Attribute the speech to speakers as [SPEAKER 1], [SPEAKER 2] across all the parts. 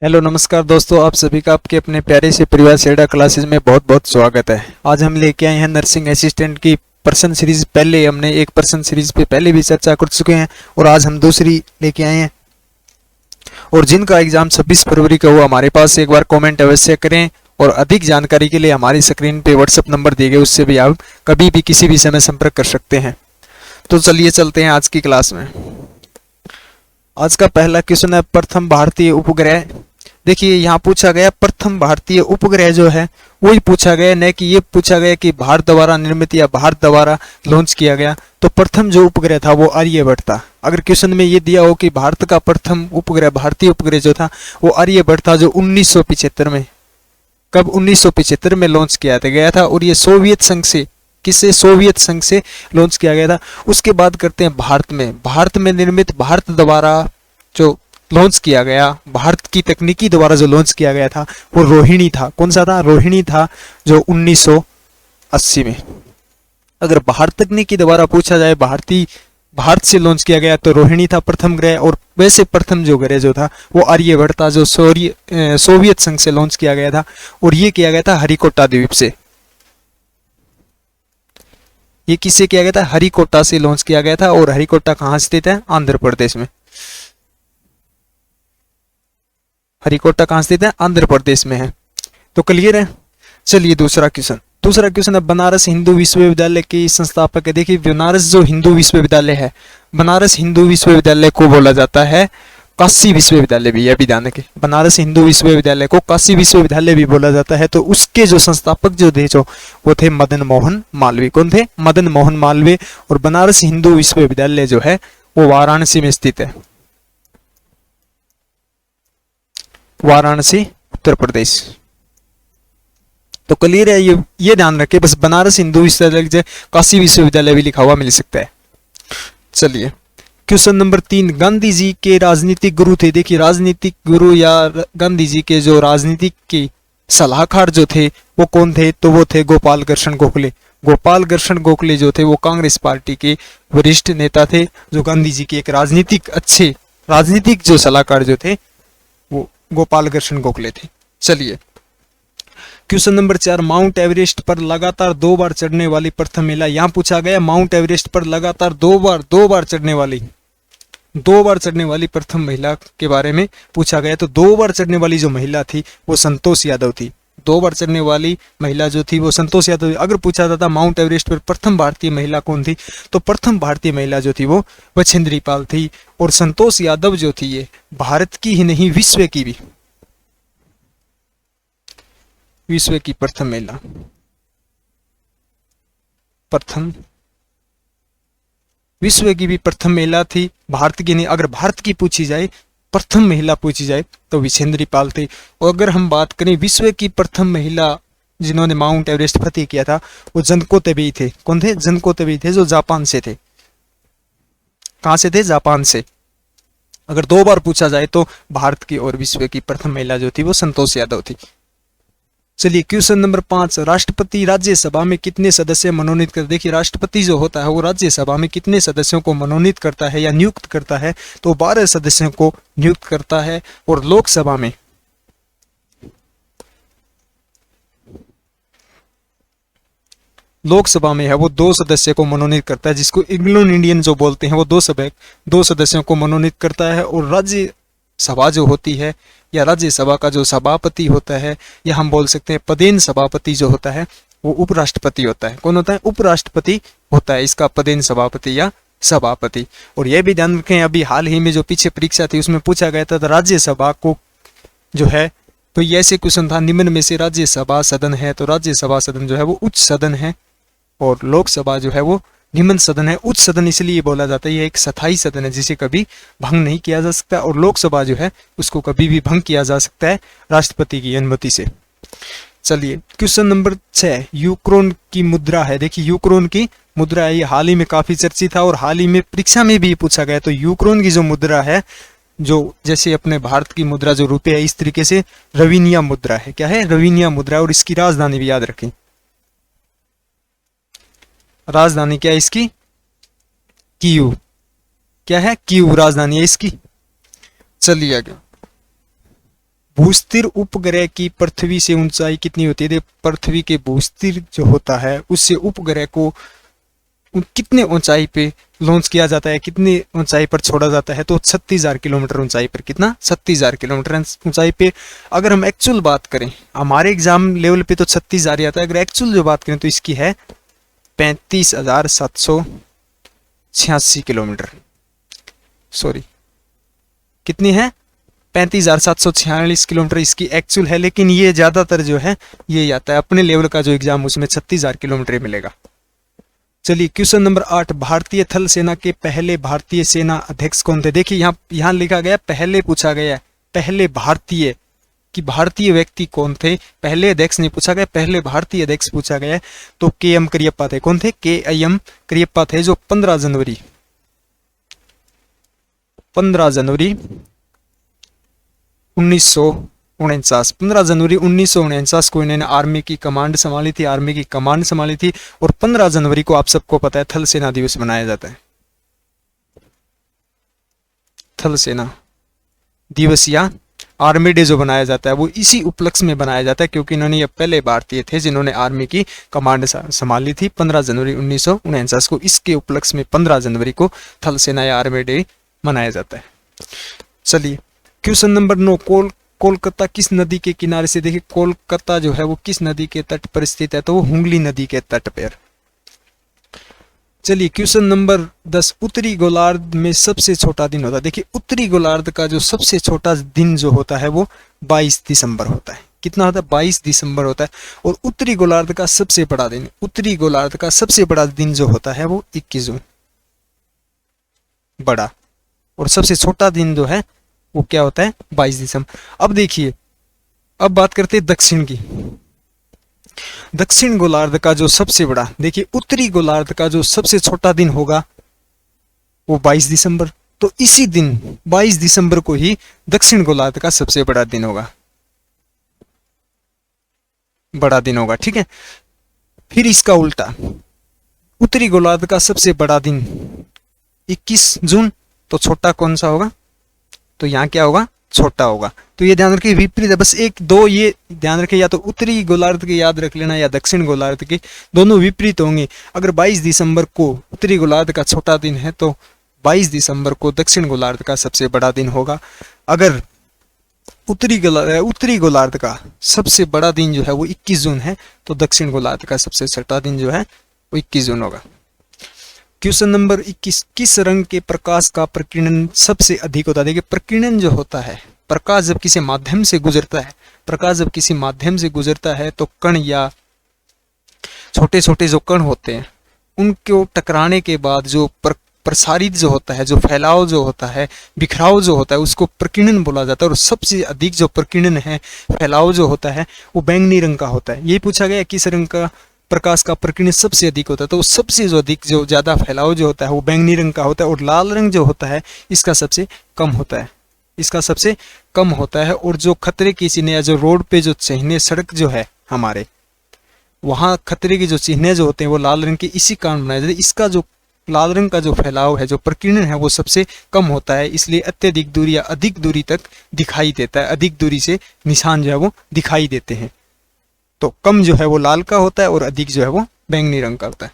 [SPEAKER 1] Hello नमस्कार दोस्तों, आप सभी का आपके अपने प्यारे से परिवार सेडा क्लासेस में बहुत बहुत स्वागत है। आज हम लेके आए हैं नर्सिंग असिस्टेंट की पर्सन सीरीज। पहले हमने एक पर्सन सीरीज पे पहले भी चर्चा कर चुके हैं और आज हम दूसरी लेके आए हैं। और जिनका एग्जाम 26 फरवरी का हुआ हमारे पास एक बार कमेंट अवश्य करें। और अधिक जानकारी के लिए हमारी स्क्रीन पे व्हाट्सएप नंबर दिए गए, उससे भी आप कभी भी किसी भी समय संपर्क कर सकते हैं। तो चलिए चलते हैं आज की क्लास में। आज का पहला क्वेश्चन है प्रथम भारतीय उपग्रह। देखिए यहाँ पूछा गया प्रथम भारतीय उपग्रह जो है वही पूछा गया, न कि ये पूछा गया कि भारत द्वारा निर्मित या भारत द्वारा लॉन्च किया गया। तो प्रथम जो उपग्रह था वो आर्यभट्ट था। अगर क्वेश्चन में ये दिया हो कि भारत का प्रथम उपग्रह भारतीय उपग्रह जो था वो आर्यभट्ट था, जो 1975 में, कब 1975 में लॉन्च किया गया था। और ये सोवियत संघ से, किससे, सोवियत संघ से लॉन्च किया गया था। उसके बाद करते हैं भारत में निर्मित, भारत द्वारा जो लॉन्च किया गया, भारत की तकनीकी द्वारा जो लॉन्च किया गया था वो रोहिणी था। कौन सा था? रोहिणी था, जो 1980 में। अगर भारत तकनीकी द्वारा पूछा जाए, भारत से लॉन्च किया गया तो रोहिणी था प्रथम ग्रह। और वैसे प्रथम जो ग्रह जो था वो आर्यभट्ट था, जो सोवियत संघ से लॉन्च किया गया था। और ये किया गया था हरिकोटा द्वीप से। ये किससे किया गया था? हरिकोटा से लॉन्च किया गया था। और हरिकोटा कहाँ स्थित है? आंध्र प्रदेश में। हरिकोटा कहाँ स्थित है? आंध्र प्रदेश में है। तो क्लियर है। चलिए दूसरा क्वेश्चन है बनारस हिंदू विश्वविद्यालय के संस्थापक है। देखिए बनारस जो हिंदू विश्वविद्यालय है, बनारस हिंदू विश्वविद्यालय को बोला जाता है काशी विश्वविद्यालय भी। यह भी ध्यान रखें, बनारस हिंदू विश्वविद्यालय को काशी विश्वविद्यालय भी बोला जाता है। तो उसके जो संस्थापक जो थे वो थे मदन मोहन मालवीय। कौन थे? मदन मोहन मालवीय। और बनारस हिंदू विश्वविद्यालय जो है वो वाराणसी में स्थित है। वाराणसी, उत्तर प्रदेश। तो क्लियर है। ये ध्यान रखें बस, बनारस हिंदू विश्वविद्यालय, काशी विश्वविद्यालय भी लिखा हुआ मिल सकता है। चलिए क्वेश्चन नंबर 3, गांधी जी के राजनीतिक गुरु थे। देखिए राजनीतिक गुरु या गांधी जी के जो राजनीतिक के सलाहकार जो थे वो कौन थे? तो वो थे गोपाल कृष्ण गोखले। गोपाल कृष्ण गोखले जो थे वो कांग्रेस पार्टी के वरिष्ठ नेता थे, जो गांधी जी के एक राजनीतिक जो सलाहकार जो थे वो गोपाल कृष्ण गोखले थे। चलिए क्वेश्चन नंबर 4, माउंट एवरेस्ट पर लगातार 2 बार चढ़ने वाली प्रथम महिला। यहां पूछा गया माउंट एवरेस्ट पर लगातार 2 बार चढ़ने वाली प्रथम महिला के बारे में पूछा गया। तो 2 बार चढ़ने वाली जो महिला थी वो संतोष यादव थी। 2 बार चढ़ने वाली महिला जो थी वो संतोष यादव थी। अगर पूछा जाता माउंट एवरेस्ट पर प्रथम भारतीय महिला कौन थी, तो प्रथम भारतीय महिला जो थी वो बछेंद्री पाल थी। और संतोष यादव जो थी ये भारत की ही नहीं विश्व की प्रथम महिला, विश्व की भी प्रथम महिला थी, भारत की नहीं। अगर भारत की पूछी जाए, प्रथम महिला पूछी जाए तो विछेंद्री पाल थी। और अगर हम बात करें विश्व की प्रथम महिला जिन्होंने माउंट एवरेस्ट फतेह किया था वो जनको तेबेई थे। कौन थे? जनको तेबेई थे, जो जापान से थे। कहां से थे? जापान से। अगर 2 बार पूछा जाए तो भारत की और विश्व की प्रथम महिला जो थी वो संतोष यादव थी। चलिए क्वेश्चन नंबर 5, राष्ट्रपति राज्यसभा में कितने सदस्य मनोनीत करते? देखिए राष्ट्रपति जो होता है वो राज्यसभा में कितने सदस्यों को मनोनीत करता है या नियुक्त करता है? तो 12 सदस्यों को नियुक्त करता है। और लोकसभा में है वो 2 सदस्य को मनोनीत करता है, जिसको एंग्लो इंडियन जो बोलते हैं। वो 2 सदस्यों को मनोनीत करता है। और राज्यसभा जो होती है या राज्यसभा का जो सभापति होता है, या हम बोल सकते हैं पदेन सभापति जो होता है वो उपराष्ट्रपति होता है। कौन होता है? उपराष्ट्रपति होता है इसका पदेन सभापति या सभापति। और यह भी ध्यान रखें, अभी हाल ही में जो पीछे परीक्षा थी उसमें पूछा गया था राज्यसभा को जो है, तो ये ऐसे क्वेश्चन था निम्न में से राज्यसभा सदन है। तो राज्यसभा सदन जो है वो उच्च सदन है और लोकसभा जो है वो निम्न सदन है। उच्च सदन इसलिए बोला जाता है ये एक स्थायी सदन है जिसे कभी भंग नहीं किया जा सकता। और लोकसभा जो है उसको कभी भी भंग किया जा सकता है राष्ट्रपति की अनुमति से। चलिए क्वेश्चन नंबर 6, यूक्रोन की मुद्रा है। देखिए यूक्रोन की मुद्रा है, ये हाल ही में काफी चर्चित था और हाल ही में परीक्षा में भी पूछा गया। तो यूक्रोन की जो मुद्रा है, जो जैसे अपने भारत की मुद्रा जो रुपये है, इस तरीके से रवीनिया मुद्रा है। क्या है? रवीनिया मुद्रा। और इसकी राजधानी भी याद रखें। राजधानी क्या है इसकी? कीव। क्या है? कीव राजधानी है इसकी। चलिए आगे भूस्थिर उपग्रह की पृथ्वी से ऊंचाई कितनी होती है? पृथ्वी के भूस्थिर जो होता है उससे उपग्रह को कितने ऊंचाई पे लॉन्च किया जाता है, कितनी ऊंचाई पर छोड़ा जाता है? तो 36,000 किलोमीटर ऊंचाई पर। कितना? 36,000 किलोमीटर ऊंचाई पे। अगर हम एक्चुअल बात करें, हमारे एग्जाम लेवल पे तो 36,000 ही आता है, अगर एक्चुअल जो बात करें तो इसकी है 35,786 किलोमीटर। सॉरी, कितनी है? 35,746 किलोमीटर इसकी एक्चुअल है, लेकिन ये ज्यादातर जो है ये आता है अपने लेवल का जो एग्जाम, उसमें 36,000 किलोमीटर मिलेगा। चलिए क्वेश्चन नंबर 8, भारतीय थल सेना के पहले भारतीय सेना अध्यक्ष कौन थे? देखिए यहाँ लिखा गया पहले, पूछा गया पहले भारतीय, कि भारतीय व्यक्ति कौन थे? पहले अध्यक्ष नहीं पूछा गया, पहले भारतीय अध्यक्ष पूछा गया। तो KM करियप्पा थे। कौन थे? KM करियप्पा थे, जो 15 जनवरी 1949 को इन्होंने आर्मी की कमांड संभाली थी। और 15 जनवरी को आप सबको पता है थल सेना दिवस मनाया जाता है। थल सेना दिवस या आर्मी डे जो बनाया जाता है वो इसी उपलक्ष्य में बनाया जाता है, क्योंकि इन्होंने ये पहले भारतीय थे जिन्होंने आर्मी की कमांड संभाली थी 15 जनवरी 1949 को। इसके उपलक्ष्य में 15 जनवरी को थल सेना या आर्मी डे मनाया जाता है। चलिए क्वेश्चन नंबर 9, कोलकाता किस नदी के किनारे से? देखिए कोलकाता जो है वो किस नदी के तट पर स्थित है? तो वो हुगली नदी के तट पर। चलिए क्वेश्चन नंबर 10, उत्तरी गोलार्ध में सबसे छोटा दिन होता है। देखिए उत्तरी गोलार्ध का जो सबसे छोटा दिन जो होता है वो 22 दिसंबर होता है। कितना होता है? 22 दिसंबर होता है। और उत्तरी गोलार्ध का सबसे बड़ा दिन, उत्तरी गोलार्ध का सबसे बड़ा दिन जो होता है वो 21 जून बड़ा, और सबसे छोटा दिन जो है वो क्या होता है? 22 दिसंबर। अब देखिए, अब बात करते हैं दक्षिण की। दक्षिण गोलार्ध का जो सबसे बड़ा, देखिए उत्तरी गोलार्ध का जो सबसे छोटा दिन होगा वो 22 दिसंबर। तो इसी दिन 22 दिसंबर को ही दक्षिण गोलार्ध का सबसे बड़ा दिन होगा, ठीक है। फिर इसका उल्टा, उत्तरी गोलार्ध का सबसे बड़ा दिन 21 जून, तो छोटा कौन सा होगा? तो यहाँ क्या होगा? छोटा होगा। तो ये ध्यान रखिए, विपरीत है, बस 1-2 ये ध्यान रखिए, या तो उत्तरी गोलार्ध के याद रख लेना या दक्षिण गोलार्ध के, दोनों विपरीत होंगे। अगर 22 दिसंबर को उत्तरी गोलार्ध का छोटा दिन है तो 22 दिसंबर को दक्षिण गोलार्ध का सबसे बड़ा दिन होगा। अगर उत्तरी गोलार्ध का सबसे बड़ा दिन जो है वो 21 जून है, तो दक्षिण गोलार्ध का सबसे छोटा दिन जो है वो 21 जून होगा। क्वेश्चन नंबर 21, किस रंग के प्रकाश का प्रकीर्णन सबसे अधिक होता है? देखिए प्रकीर्णन जो होता है, प्रकाश जब किसी माध्यम से गुजरता है, तो कण या छोटे छोटे जो कण होते हैं उनको टकराने के बाद जो प्रसारित जो होता है, जो फैलाव जो होता है, बिखराव जो होता है, उसको प्रकीर्णन बोला जाता है। और सबसे अधिक जो प्रकीर्णन है, फैलाव जो होता है, वो बैंगनी रंग का होता है। यही पूछा गया किस रंग का प्रकाश का प्रकीर्णन सबसे अधिक होता है, तो सबसे जो अधिक जो ज्यादा फैलाव जो होता है वो बैंगनी रंग का होता है। और लाल रंग जो होता है इसका सबसे कम होता है। और जो खतरे की चिन्ह या जो रोड पे जो चिन्ह, सड़क जो है हमारे, वहां खतरे के जो चिन्ह जो होते हैं वो लाल रंग के इसी कारण बनाए जाते हैं। इसका जो लाल रंग का जो फैलाव है, जो प्रकीर्णन है, वो सबसे कम होता है, इसलिए अत्यधिक दूरी या अधिक दूरी तक दिखाई देता है। अधिक दूरी से निशान जो है वो दिखाई देते हैं। तो कम जो है वो लाल का होता है और अधिक जो है वो बैंगनी रंग का होता है।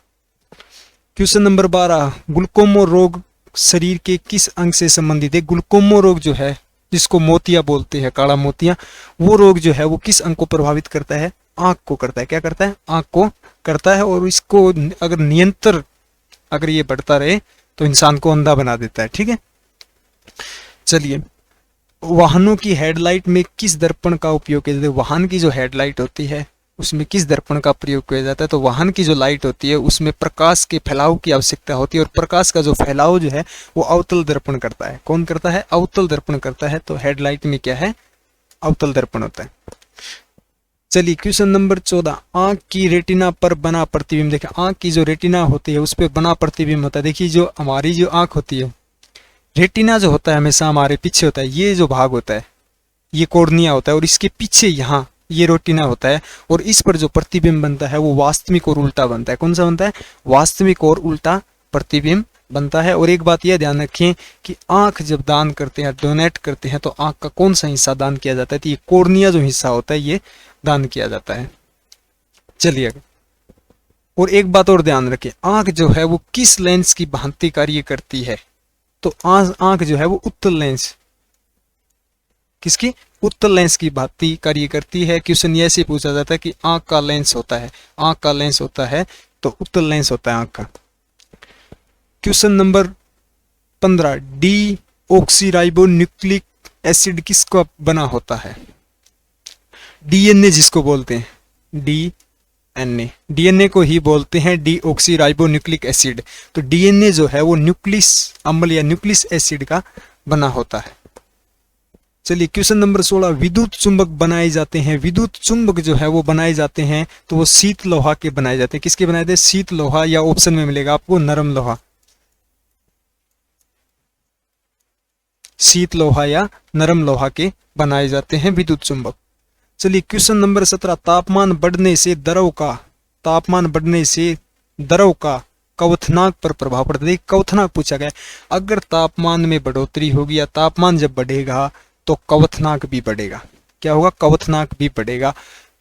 [SPEAKER 1] क्वेश्चन नंबर 12, ग्लूकोमा रोग शरीर के किस अंग से संबंधित है? ग्लूकोमा रोग जो है, जिसको मोतिया बोलते हैं, काला मोतिया, वो रोग जो है वो किस अंग को प्रभावित करता है? आंख को करता है। क्या करता है? आंख को करता है। और इसको अगर निरंतर अगर ये बढ़ता रहे तो इंसान को अंधा बना देता है, ठीक है। चलिए, वाहनों की हेडलाइट में किस दर्पण का उपयोग किया जाता है? वाहन की जो हेडलाइट होती है उसमें किस दर्पण का प्रयोग किया जाता है? तो वाहन की जो लाइट होती है उसमें प्रकाश के फैलाव की आवश्यकता होती है, और प्रकाश का जो फैलाव जो है वो अवतल दर्पण करता है। कौन करता है? अवतल दर्पण करता है। तो हेडलाइट में क्या है? अवतल दर्पण होता है। चलिए क्वेश्चन नंबर 14, आंख की रेटिना पर बना प्रतिबिंब। देखिए आंख की जो रेटिना होती है उस पर बना प्रतिबिंब होता है। देखिए जो हमारी जो आंख होती है, रेटिना जो होता है हमेशा हमारे पीछे होता है, ये जो भाग होता है ये कॉर्निया होता है, और इसके पीछे यहाँ ये रेटिना होता है, और इस पर जो प्रतिबिंब बनता है वो वास्तविक और उल्टा बनता है। कौन सा बनता है? वास्तविक और उल्टा प्रतिबिंब बनता है। और एक बात यह ध्यान रखें कि आंख जब दान करते हैं, डोनेट करते हैं, तो आंख का कौन सा हिस्सा दान किया जाता है, तो ये कॉर्निया जो हिस्सा होता है ये दान किया जाता है। चलिए आगे। और एक बात और ध्यान रखें, आंख जो है वो किस लेंस की भांति कार्य करती है, तो आंख जो है वो उत्तल लेंस, किसकी, उत्तल लेंस की भांति कार्य करती है। क्वेश्चन ये से पूछा जाता है कि आंख का लेंस होता है, आंख का लेंस होता है तो उत्तल लेंस होता है आंख का। Question number 15, deoxyribonucleic acid किसका बना होता है, डीएनए जिसको बोलते हैं, डीएनए को ही बोलते हैं डी ऑक्सीराइबो न्यूक्लिक एसिड। तो डीएनए जो है वो न्यूक्लियस अम्ल या न्यूक्लियस एसिड का बना होता है। चलिए क्वेश्चन नंबर 16, विद्युत चुंबक बनाए जाते हैं, विद्युत चुंबक जो है वो बनाए जाते हैं तो वो शीत लोहा के बनाए जाते हैं। किसके बनाए जाते हैं, शीत लोहा, या ऑप्शन में मिलेगा आपको नरम लोहा, शीत लोहा या नरम लोहा के बनाए जाते हैं विद्युत चुंबक। चलिए क्वेश्चन नंबर 17, तापमान बढ़ने से द्रव का क्वथनांक पर प्रभाव पड़ता है। क्वथनांक पूछा गया, अगर तापमान में बढ़ोतरी होगी या तापमान जब बढ़ेगा तो क्वथनांक भी बढ़ेगा। क्या होगा, क्वथनांक भी बढ़ेगा।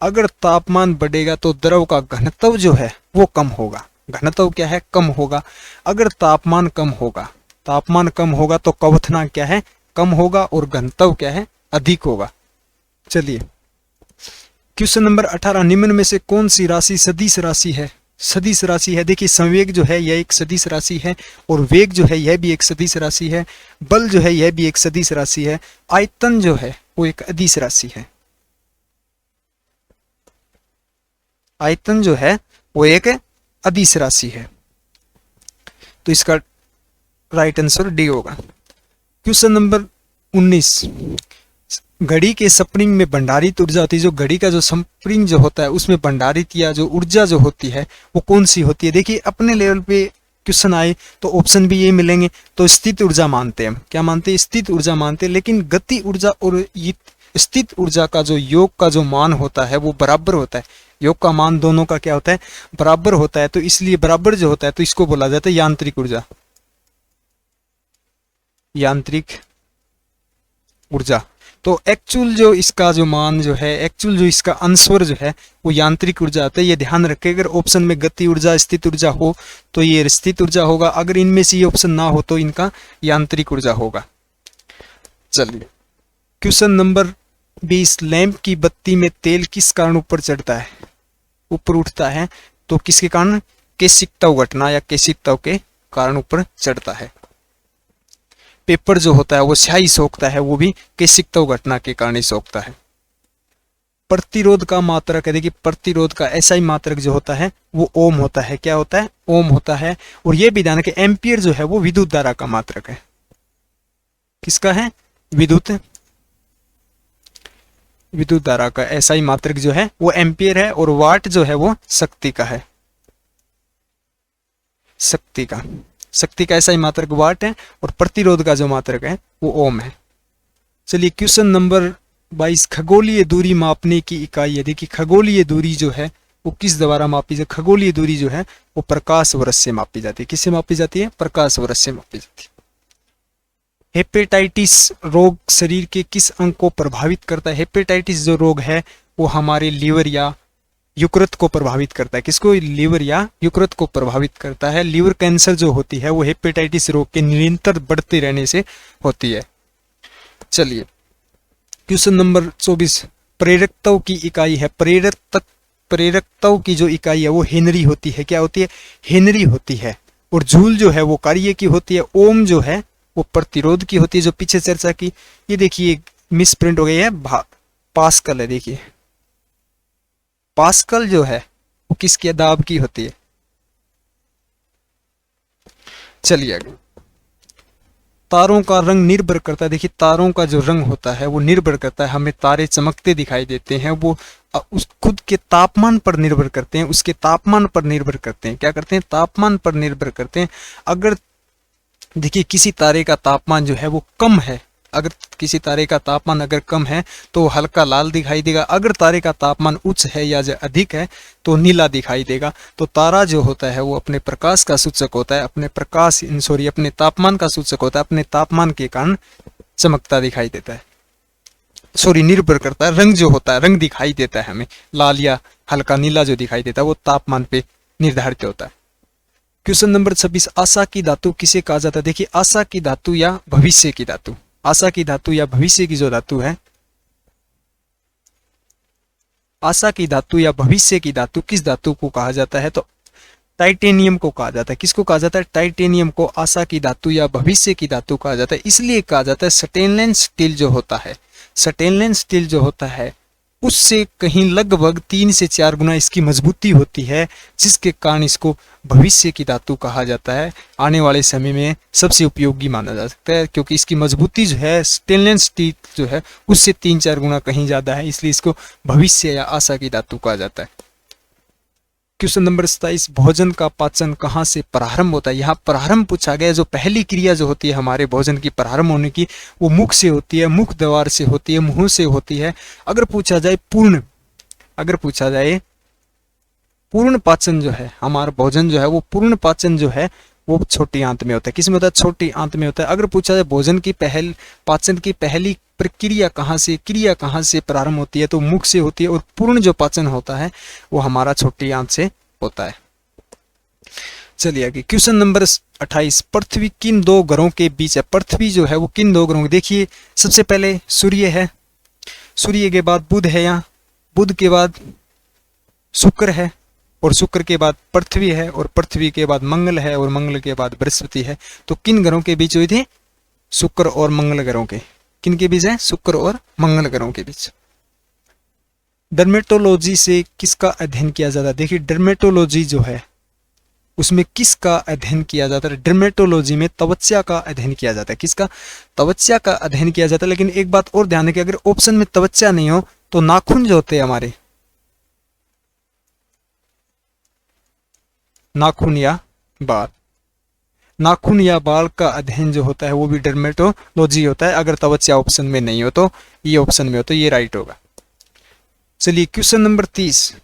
[SPEAKER 1] अगर तापमान बढ़ेगा तो द्रव का घनत्व जो है वो कम होगा, घनत्व क्या है, कम होगा। अगर तापमान कम होगा तो क्वथनांक क्या है, कम होगा, और घनत्व क्या है, अधिक होगा। चलिए क्वेश्चन नंबर 18, निम्न में से कौन सी राशि सदिश राशि है, सदिश राशि है। देखिए संवेग जो है यह एक सदिश राशि है, और वेग जो है यह भी एक सदिश राशि है, बल जो है यह भी एक सदिश राशि है, आयतन जो है वो एक अदिश राशि है, आयतन जो है वो एक अदिश राशि है। तो इसका राइट आंसर डी होगा। क्वेश्चन नंबर 19, घड़ी के स्प्रिंग में भंडारित ऊर्जा होती है, जो घड़ी का जो स्प्रिंग जो होता है उसमें भंडारित या जो ऊर्जा जो होती है वो कौन सी होती है। देखिए अपने लेवल पे क्वेश्चन आए तो ऑप्शन भी ये मिलेंगे, तो स्थित ऊर्जा मानते हैं हम, क्या मानते हैं, स्थित ऊर्जा मानते हैं। लेकिन गति ऊर्जा और स्थित ऊर्जा का जो योग का जो मान होता है वो बराबर होता है, योग का मान दोनों का क्या होता है, बराबर होता है। तो इसलिए बराबर जो होता है तो इसको बोला जाता है यांत्रिक ऊर्जा, यांत्रिक ऊर्जा। तो एक्चुअल जो इसका जो मान जो है, एक्चुअल जो इसका आंसर जो है वो यांत्रिक ऊर्जा आता है। ये ध्यान रखें, अगर ऑप्शन में गति ऊर्जा स्थित ऊर्जा हो तो ये स्थित ऊर्जा होगा, अगर इनमें से ये ऑप्शन ना हो तो इनका यांत्रिक ऊर्जा होगा। चलिए क्वेश्चन नंबर 20, लैंप की बत्ती में तेल किस कारण ऊपर चढ़ता है, ऊपर उठता है, तो किसके कारण, केशिकतव घटना या केशिकतव के कारण ऊपर चढ़ता है। पेपर जो होता है वो स्याही सोखता है, वो भी केशिकतव घटना के कारण ही सोखता है। प्रतिरोध का मात्रक है, देखिए प्रतिरोध का एसआई मात्रक जो होता है वो ओम होता है, क्या होता है, ओम होता है। और ये भी ध्यान रखें, एम्पियर जो है वो विद्युत धारा का मात्रक है, किसका है, विद्युत धारा का एसआई मात्रक जो है वो एम्पियर है, और वाट जो है वो शक्ति का है, शक्ति का एसआई मात्रक वाट है, और प्रतिरोध का जो मात्रक है वो ओम है। चलिए क्वेश्चन नंबर 22, खगोलीय दूरी मापने की इकाई है। देखिए खगोलीय दूरी जो है वो किस द्वारा मापी जाती है, खगोलीय दूरी जो है वो प्रकाश वर्ष से मापी जाती है। किससे मापी जाती है, प्रकाश वर्ष से मापी जाती है। हेपेटाइटिस रोग शरीर के किस अंग को प्रभावित करता है, हेपेटाइटिस जो रोग है वो हमारे लीवर या यकृत को प्रभावित करता है, किसको, लीवर या यकृत को प्रभावित करता है। लीवर कैंसर जो होती है वो हेपेटाइटिस रोग के निरंतर बढ़ते रहने से होती है। चलिए क्वेश्चन नंबर 24, प्रेरकत्व की इकाई है, प्रेरकत्व की जो इकाई है वो हेनरी होती है, क्या होती है, हेनरी होती है। और जूल जो है वो कार्य की होती है, ओम जो है वो प्रतिरोध की होती है, जो पीछे चर्चा की। ये देखिए मिस प्रिंट हो गई है, पास्कल है, देखिए पास्कल जो है वो किसके दाब की होती है। चलिए आगे, तारों का रंग निर्भर करता है, देखिए तारों का जो रंग होता है वो निर्भर करता है, हमें तारे चमकते दिखाई देते हैं, वो उस खुद के तापमान पर निर्भर करते हैं, उसके तापमान पर निर्भर करते हैं, क्या करते हैं, तापमान पर निर्भर करते हैं। अगर देखिए किसी तारे का तापमान जो है वो कम है अगर किसी तारे का तापमान अगर कम है तो हल्का लाल दिखाई देगा, अगर तारे का तापमान उच्च है या अधिक है तो नीला दिखाई देगा। तो तारा जो होता है वो अपने प्रकाश का सूचक होता है, अपने तापमान का सूचक होता है, अपने तापमान के कारण चमकता दिखाई देता है, निर्भर करता है। रंग जो होता है, रंग दिखाई देता है हमें, लाल या हल्का नीला जो दिखाई देता है वो तापमान पे निर्धारित होता है। क्वेश्चन नंबर 26, आशा की धातु किसे कहा जाता है? देखिए, आशा की धातु या भविष्य की धातु, आशा की धातु या भविष्य की जो धातु है, आशा की धातु या भविष्य की धातु किस धातु को कहा जाता है? तो टाइटेनियम को कहा जाता है। किसको कहा जाता है? टाइटेनियम को आशा की धातु या भविष्य की धातु कहा जाता है। इसलिए कहा जाता है स्टेनलेस स्टील जो होता है, स्टेनलेस स्टील जो होता है उससे कहीं लगभग 3 से 4 गुना इसकी मजबूती होती है, जिसके कारण इसको भविष्य की धातु कहा जाता है। आने वाले समय में सबसे उपयोगी माना जा सकता है, क्योंकि इसकी मजबूती जो है स्टेनलेस स्टील जो है उससे 3-4 गुना कहीं ज्यादा है, इसलिए इसको भविष्य या आशा की धातु कहा जाता है। क्वेश्चन नंबर 27, भोजन का पाचन कहाँ से प्रारंभ होता है? यहाँ प्रारंभ पूछा गया। जो पहली क्रिया जो होती है हमारे भोजन की प्रारंभ होने की, वो मुख से होती है, मुख द्वार से होती है, मुंह से होती है। अगर पूछा जाए पूर्ण पाचन जो है, हमारा भोजन जो है वो पूर्ण पाचन जो है वो छोटी आंत में होता है। किसमें होता है? छोटी आंत में होता है। अगर पूछा जाए पाचन की पहली प्रक्रिया क्रिया कहाँ से प्रारंभ होती है, तो मुख से होती है, और पूर्ण जो पाचन होता है वो हमारा छोटी आंत से होता है। चलिए आगे, क्वेश्चन नंबर 28, पृथ्वी किन 2 ग्रहों के बीच है? पृथ्वी जो है वो किन 2 ग्रहों? देखिए, सबसे पहले सूर्य है, सूर्य के बाद बुध है, यहाँ बुध के बाद शुक्र है, और शुक्र के बाद पृथ्वी है, और पृथ्वी के बाद मंगल है, और मंगल के बाद बृहस्पति है। तो किन ग्रहों के बीच हुई थी? शुक्र और मंगल ग्रहों के। किन के बीच है? शुक्र और मंगल ग्रहों के बीच। डर्मेटोलॉजी से किसका अध्ययन किया जाता है? देखिए, डर्मेटोलॉजी जो है उसमें किसका अध्ययन किया जाता है? डर्मेटोलॉजी में त्वचा का अध्ययन किया जाता है। किसका? त्वचा का अध्ययन किया जाता है। लेकिन एक बात और ध्यान रखिए, अगर ऑप्शन में त्वचा नहीं हो तो नाखून जो होते हैं हमारे, नाखून या बाल का अध्ययन जो होता है वो भी डर्मेटोलॉजी होता है। अगर त्वचा ऑप्शन में नहीं हो तो ये ऑप्शन में हो, तो ये राइट होगा। चलिए, क्वेश्चन नंबर 30,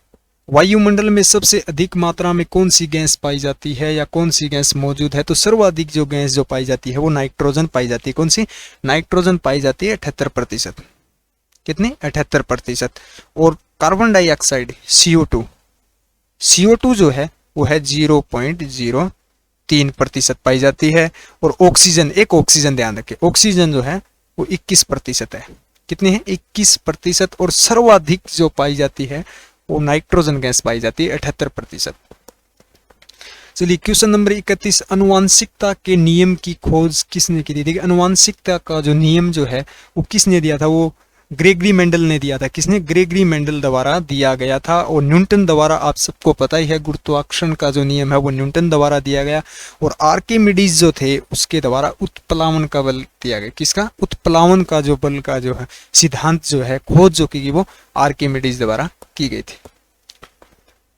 [SPEAKER 1] वायुमंडल में सबसे अधिक मात्रा में कौन सी गैस पाई जाती है या कौन सी गैस मौजूद है? तो सर्वाधिक जो गैस जो पाई जाती है वो नाइट्रोजन पाई जाती है। कौन सी? नाइट्रोजन पाई जाती है 78%। कितनी? 78%। और कार्बन डाइऑक्साइड CO2 जो है वो है 0.03% पाई जाती है। और ऑक्सीजन ध्यान रखें, ऑक्सीजन जो है वो 21% है। कितनी है? 21%। और सर्वाधिक जो पाई जाती है वो नाइट्रोजन गैस पाई जाती है 78%। चलिए, क्वेश्चन नंबर 31, अनुवांशिकता के नियम की खोज किसने की थी? देखिए, अनुवांशिकता का जो नियम जो है वो किसने दिया था? वो ग्रेगरी मेंडल ने दिया था। किसने? ग्रेगरी मेंडल द्वारा दिया गया था। और न्यूटन द्वारा, आप सबको पता ही है, गुरुत्वाकर्षण का जो नियम है वो न्यूटन द्वारा दिया गया। और आर्किमिडीज जो थे उसके द्वारा उत्प्लावन का बल दिया गया। किसका? उत्प्लावन का जो बल का जो है सिद्धांत जो है, खोज जो की वो आर्किमिडीज द्वारा की गई थी।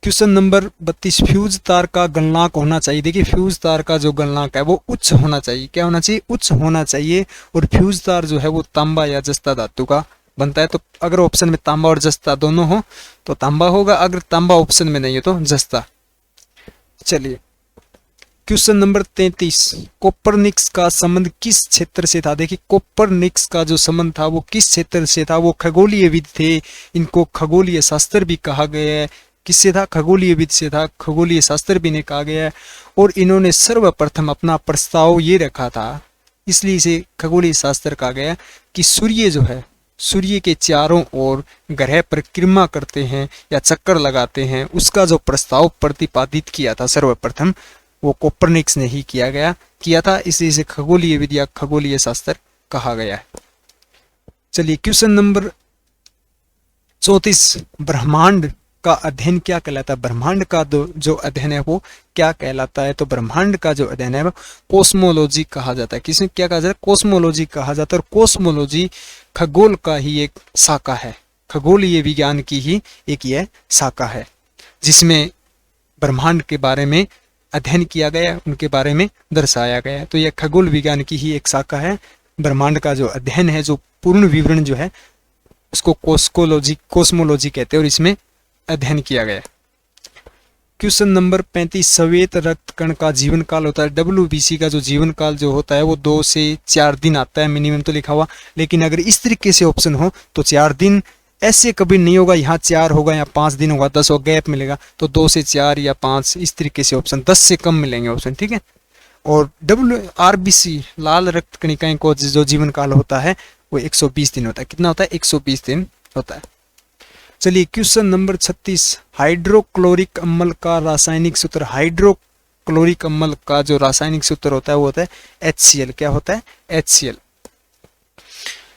[SPEAKER 1] क्वेश्चन नंबर 32, फ्यूज तार का गलनांक होना चाहिए। देखिए, फ्यूज तार का जो गलनांक है वो उच्च होना चाहिए। क्या होना चाहिए? उच्च होना चाहिए। और फ्यूज तार जो है वो तांबा या जस्ता धातु का बनता है। तो अगर ऑप्शन में तांबा और जस्ता दोनों हो तो तांबा होगा, अगर तांबा ऑप्शन में नहीं हो तो जस्ता। चलिए, क्वेश्चन नंबर 33, कोपरनिकस का संबंध किस क्षेत्र से था? देखिए, कोपरनिकस का जो संबंध था वो किस क्षेत्र से था? वो खगोलीयविद थे। इनको खगोलीय शास्त्र भी कहा गया है। किससे था? खगोलीयविद से था, खगोलीय शास्त्र भी ने कहा गया है। और इन्होंने सर्वप्रथम अपना प्रस्ताव ये रखा था, इसलिए इसे खगोलीय शास्त्र कहा गया, कि सूर्य जो है, सूर्य के चारों ओर ग्रह परिक्रमा करते हैं या चक्कर लगाते हैं, उसका जो प्रस्ताव प्रतिपादित किया था सर्वप्रथम वो कोपरनिकस ने ही किया था, इसलिए इसे खगोलीय विद्या, खगोलीय शास्त्र कहा गया है। चलिए, क्वेश्चन नंबर 34, ब्रह्मांड का अध्ययन क्या कहलाता है? ब्रह्मांड का जो अध्ययन है वो क्या कहलाता है? तो ब्रह्मांड का जो अध्ययन है वो कोस्मोलॉजी कहा जाता है। किसमें क्या कहा जाता है? कोस्मोलॉजी कहा जाता है। और कोस्मोलॉजी खगोल का ही एक शाखा है, खगोलीय विज्ञान की ही एक यह शाखा है, जिसमें ब्रह्मांड के बारे में अध्ययन किया गया, उनके बारे में दर्शाया गया। तो यह खगोल विज्ञान की ही एक शाखा है, ब्रह्मांड का जो अध्ययन है, जो पूर्ण विवरण जो है उसको कोस्मोलॉजी कहते हैं और इसमें अध्ययन किया गया। क्वेश्चन नंबर 35, श्वेत रक्त कण का जीवन काल होता है, WBC का जो जीवन काल जो होता है वो 2 से 4 दिन आता है, मिनिमम तो लिखा हुआ। लेकिन अगर इस तरीके से ऑप्शन हो तो 4 दिन ऐसे कभी नहीं होगा, यहाँ 4 होगा या 5 दिन होगा, 10 और गैप मिलेगा, तो 2 से 4 या 5 इस तरीके से ऑप्शन, 10 से कम मिलेंगे ऑप्शन, ठीक है। और RBC लाल रक्त कणिकाएं को जो जीवन काल होता है वो 120 दिन होता है। कितना होता है? 120 दिन होता है। चलिए क्वेश्चन नंबर 36, हाइड्रोक्लोरिक अम्ल का रासायनिक सूत्र। हाइड्रोक्लोरिक अम्ल का जो रासायनिक सूत्र होता है वो होता है HCl। क्या होता है? HCl।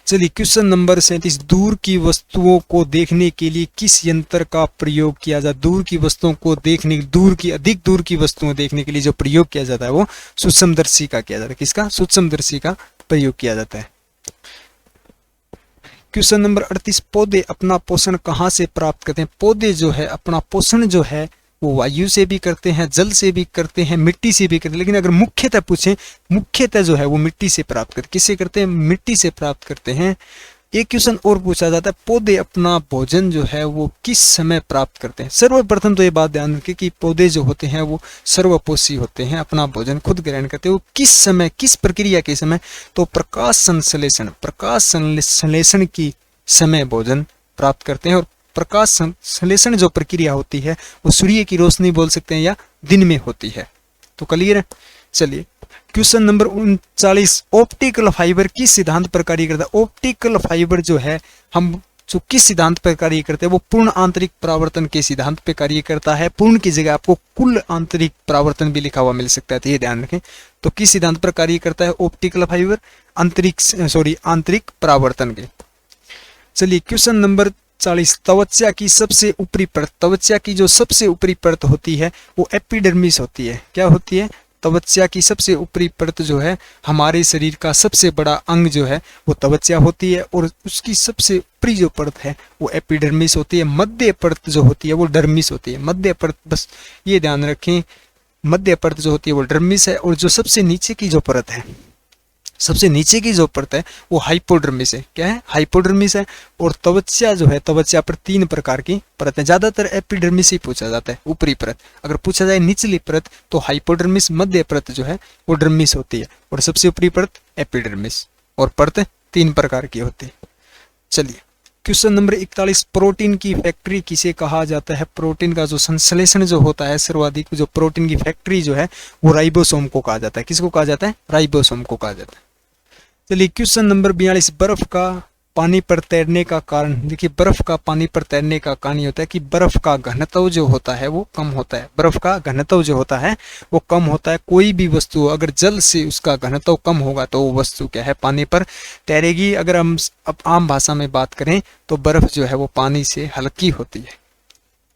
[SPEAKER 1] चलिए क्वेश्चन नंबर 37, दूर की वस्तुओं को देखने के लिए किस यंत्र का प्रयोग किया जाता है? दूर की वस्तुओं को देखने, अधिक दूर की वस्तुओं देखने के लिए जो प्रयोग किया जाता है वो सूक्ष्मदर्शी का किया जाता है। किसका? सूक्ष्मदर्शी का प्रयोग किया जाता है। क्वेश्चन नंबर 38, पौधे अपना पोषण कहाँ से प्राप्त करते हैं? पौधे जो है अपना पोषण जो है वो वायु से भी करते हैं, जल से भी करते हैं, मिट्टी से भी करते हैं। लेकिन अगर मुख्यतः पूछें, मुख्यतः जो है वो मिट्टी से प्राप्त करते। किससे करते हैं? मिट्टी से प्राप्त करते हैं। एक क्वेश्चन और पूछा जाता है, पौधे अपना भोजन जो है वो किस समय प्राप्त करते हैं? सर्वप्रथम तो ये बात ध्यान रखें कि पौधे जो होते हैं वो सर्वपोषी होते हैं, अपना भोजन खुद ग्रहण करते हैं। वो किस समय, किस प्रक्रिया के समय? तो प्रकाश संश्लेषण की समय भोजन प्राप्त करते हैं। और प्रकाश संश्लेषण जो प्रक्रिया होती है वो सूर्य की रोशनी बोल सकते हैं या दिन में होती है। तो क्लियर है। चलिए क्वेश्चन नंबर 39, ऑप्टिकल फाइबर किस सिद्धांत पर कार्य करता है? ऑप्टिकल फाइबर जो है हम जो किस सिद्धांत पर कार्य करते हैं वो पूर्ण आंतरिक परावर्तन के सिद्धांत पे कार्य करता है। पूर्ण की जगह आपको कुल आंतरिक परावर्तन भी लिखा हुआ मिल सकता है, तो ये ध्यान रखें। तो किस सिद्धांत पर कार्य करता है ऑप्टिकल फाइबर? आंतरिक परावर्तन के। चलिए क्वेश्चन नंबर 40, त्वचा की सबसे ऊपरी परत। त्वचा की जो सबसे ऊपरी परत होती है वो एपिडर्मिस होती है। क्या होती है? त्वचा की सबसे ऊपरी परत जो है हमारे शरीर का सबसे बड़ा अंग जो है वो त्वचा होती है, और उसकी सबसे ऊपरी जो परत है वो एपिडर्मिस होती है। मध्य परत जो होती है वो डर्मिस होती है। मध्य परत, बस ये ध्यान रखें, मध्य परत जो होती है वो डर्मिस है, और जो सबसे नीचे की जो परत है, सबसे नीचे की जो परत है वो हाइपोडर्मिस है। क्या है? हाइपोडर्मिस है। और त्वचा जो है, त्वचा पर 3 प्रकार की परत है। ज्यादातर एपिडर्मिस ही पूछा जाता है, ऊपरी परत। अगर पूछा जाए निचली परत तो हाइपोडर्मिस, मध्य परत जो है वो डर्मिस होती है, और सबसे ऊपरी परत एपिडर्मिस। और परत 3 प्रकार की होती है। चलिए क्वेश्चन नंबर 41, प्रोटीन की फैक्ट्री किसे कहा जाता है? प्रोटीन का जो संश्लेषण जो होता है सर्वाधिक, जो प्रोटीन की फैक्ट्री जो है वो राइबोसोम को कहा जाता है। किसको कहा जाता है? राइबोसोम को कहा जाता है। चलिए क्वेश्चन नंबर 42, बर्फ का पानी पर तैरने का कारण। देखिए बर्फ का पानी पर तैरने का कारण ये होता है कि बर्फ का घनत्व जो होता है वो कम होता है। बर्फ का घनत्व जो होता है वो कम होता है। कोई भी वस्तु अगर जल से उसका घनत्व कम होगा तो वो वस्तु क्या है? पानी पर तैरेगी। अगर हम अब आम भाषा में बात करें तो बर्फ जो है वो पानी से हल्की होती है।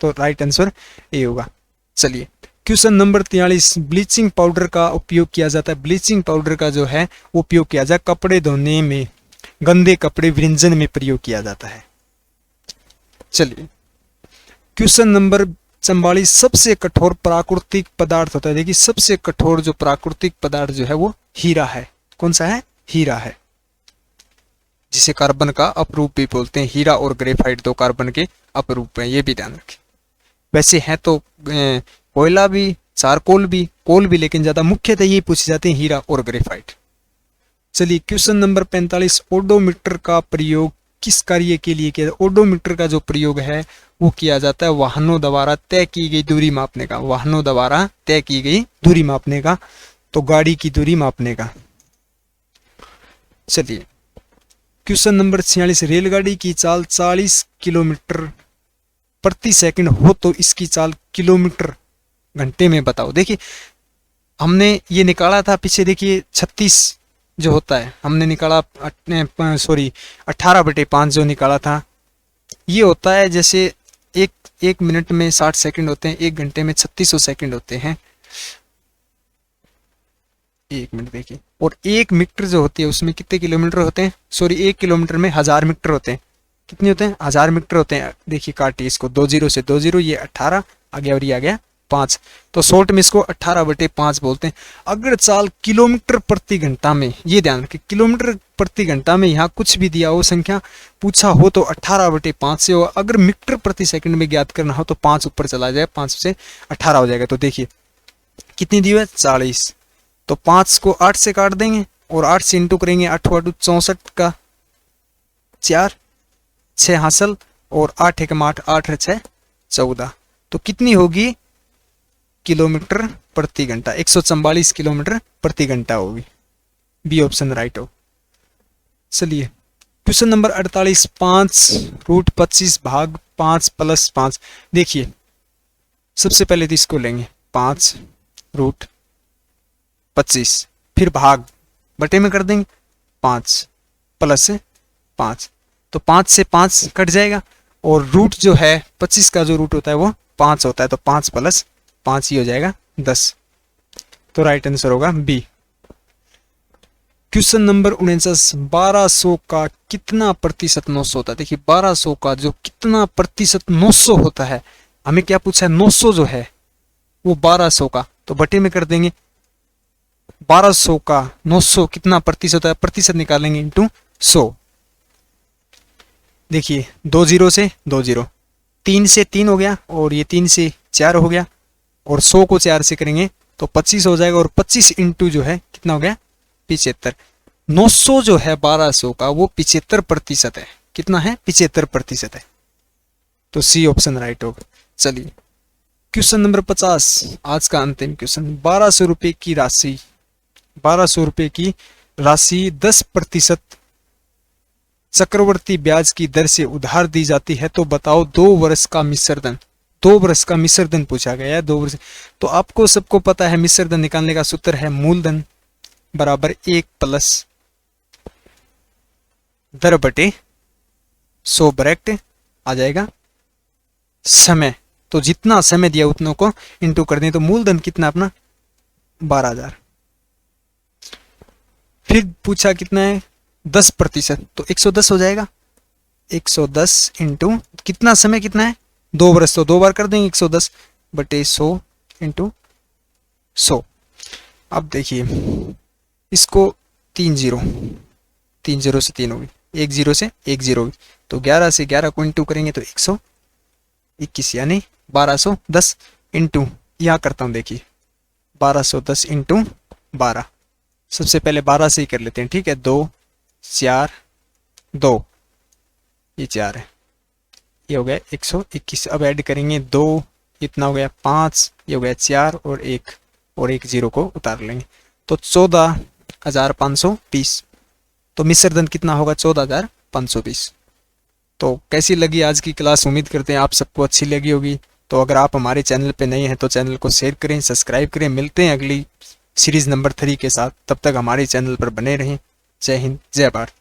[SPEAKER 1] तो राइट आंसर ये होगा। चलिए क्वेश्चन नंबर 43, ब्लीचिंग पाउडर का उपयोग किया जाता है। ब्लीचिंग पाउडर का जो है वो उपयोग किया जाता है कपड़े धोने में, गंदे कपड़े विरंजन में प्रयोग किया जाता है। चलिए क्वेश्चन नंबर 44, सबसे कठोर प्राकृतिक पदार्थ होता है। देखिए सबसे कठोर जो प्राकृतिक पदार्थ जो है वो हीरा है। कौन सा है? हीरा है, जिसे कार्बन का अपरूप भी बोलते हैं। हीरा और ग्रेफाइट 2 कार्बन के अपरूप हैं, ये भी ध्यान रखें। वैसे है तो कोयला भी, चारकोल भी, कोल भी, लेकिन ज्यादा मुख्यतः ये पूछे जाते हैं हीरा और ग्रेफाइट। चलिए क्वेश्चन नंबर 45, ओडोमीटर का प्रयोग किस कार्य के लिए किया? ओडोमीटर का जो प्रयोग है वो किया जाता है वाहनों द्वारा तय की गई दूरी मापने का। वाहनों द्वारा तय की गई दूरी मापने का, तो गाड़ी की दूरी मापने का। चलिए क्वेश्चन नंबर 46, रेलगाड़ी की चाल 40 किलोमीटर प्रति सेकंड हो तो इसकी चाल किलोमीटर घंटे में बताओ। देखिए हमने ये निकाला था पीछे, देखिए 36 जो होता है हमने निकाला, 18/5 जो निकाला था, ये होता है जैसे एक मिनट में 60 सेकंड होते हैं, 1 घंटे में 3600 सेकंड होते हैं। 1 मिनट देखिए, और 1 मीटर जो होती है उसमें कितने किलोमीटर होते हैं? 1 किलोमीटर में 1000 मीटर होते हैं। कितने होते हैं? 1000 मीटर होते हैं। देखिए काटिए इसको, 2 0 से 2 0, ये 18 आ गया और ये आ गया 5, तो शॉर्ट में इसको 18/5 बोलते हैं। अगर चाल किलोमीटर प्रति घंटा में, ये ध्यान रखें, किलोमीटर प्रति घंटा में यहाँ कुछ भी दिया हो संख्या पूछा हो तो 18/5 से हो। अगर मीटर प्रति सेकंड में ज्ञात करना हो तो 5 ऊपर चला जाए, 5 से 18 हो जाएगा। तो देखिए कितनी दी है 40, तो 5 को 8 से काट देंगे और 8 से इंटू करेंगे, 8 8 64 का 4, 6 हासिल और 8 1 8, 8 6 14, तो कितनी होगी किलोमीटर प्रति घंटा, 144 किलोमीटर प्रति घंटा होगी। बी ऑप्शन राइट हो। चलिए क्वेश्चन नंबर 48, 5√25 भाग 5 + 5। देखिए सबसे पहले तो इसको लेंगे 5√25, फिर भाग बटे में कर देंगे 5 + 5, तो 5 से 5 कट जाएगा और रूट जो है 25 का जो रूट होता है वो 5 होता है, तो 5 + 5 ही हो जाएगा 10, तो राइट आंसर होगा बी। क्वेश्चन नंबर 49, 1200 का कितना प्रतिशत 900 होता है। देखिए 1200 का जो कितना प्रतिशत 900 होता है, हमें क्या पूछा है, 900 जो है वो 1200 का, तो बटे में कर देंगे 1200 का 900 कितना प्रतिशत होता है, प्रतिशत निकालेंगे इंटू 100। देखिए 2 0 से 2 0, 3 से 3 हो गया और ये 3 से 4 हो गया, और 100 को 4 से करेंगे तो 25 हो जाएगा, और 25 इंटू जो है कितना हो गया 75। 900 जो है 1200 का वो 75% है। कितना है 75% है, तो सी ऑप्शन राइट होगा। चलिए क्वेश्चन नंबर 50, आज का अंतिम क्वेश्चन। 1200 रुपये की राशि, 1200 रुपये की राशि 10% चक्रवर्ती ब्याज की दर से उधार दी जाती है, तो बताओ 2 वर्ष का मिश्र धन। 2 वर्ष का मिश्र धन पूछा गया है, 2 वर्ष। तो आपको सबको पता है मिश्र धन निकालने का सूत्र है मूलधन बराबर 1 + दर बटे 100 ब्रैकेट आ जाएगा समय, तो जितना समय दिया उतनों को इंटू कर दें, तो मूलधन कितना अपना 12,000। फिर पूछा कितना है 10%, तो 110 हो जाएगा। 110 इंटू कितना समय कितना है 2 वर्ष, तो 2 बार कर देंगे 110 बटे 100 इंटू 100। अब देखिए इसको 3 0 से 3 होगी, 1 0 से 1 0 होगी, तो 11 से 11 को इंटू करेंगे तो 121, यानी 1210 इंटू, यहाँ करता हूँ देखिए 1210 इंटू 12। सबसे पहले 12 से ही कर लेते हैं, ठीक है। 2 4 2, ये 4 है, ये हो गया 121। अब ऐड करेंगे 2, इतना हो गया 5, ये हो गया 4 और 1 0 को उतार लेंगे, तो 14,520। तो मिश्र धन कितना होगा 14,520। तो कैसी लगी आज की क्लास, उम्मीद करते हैं आप सबको अच्छी लगी होगी। तो अगर आप हमारे चैनल पे नए हैं तो चैनल को शेयर करें, सब्सक्राइब करें। मिलते हैं अगली सीरीज नंबर 3 के साथ, तब तक हमारे चैनल पर बने रहें। जय हिंद, जय भारत।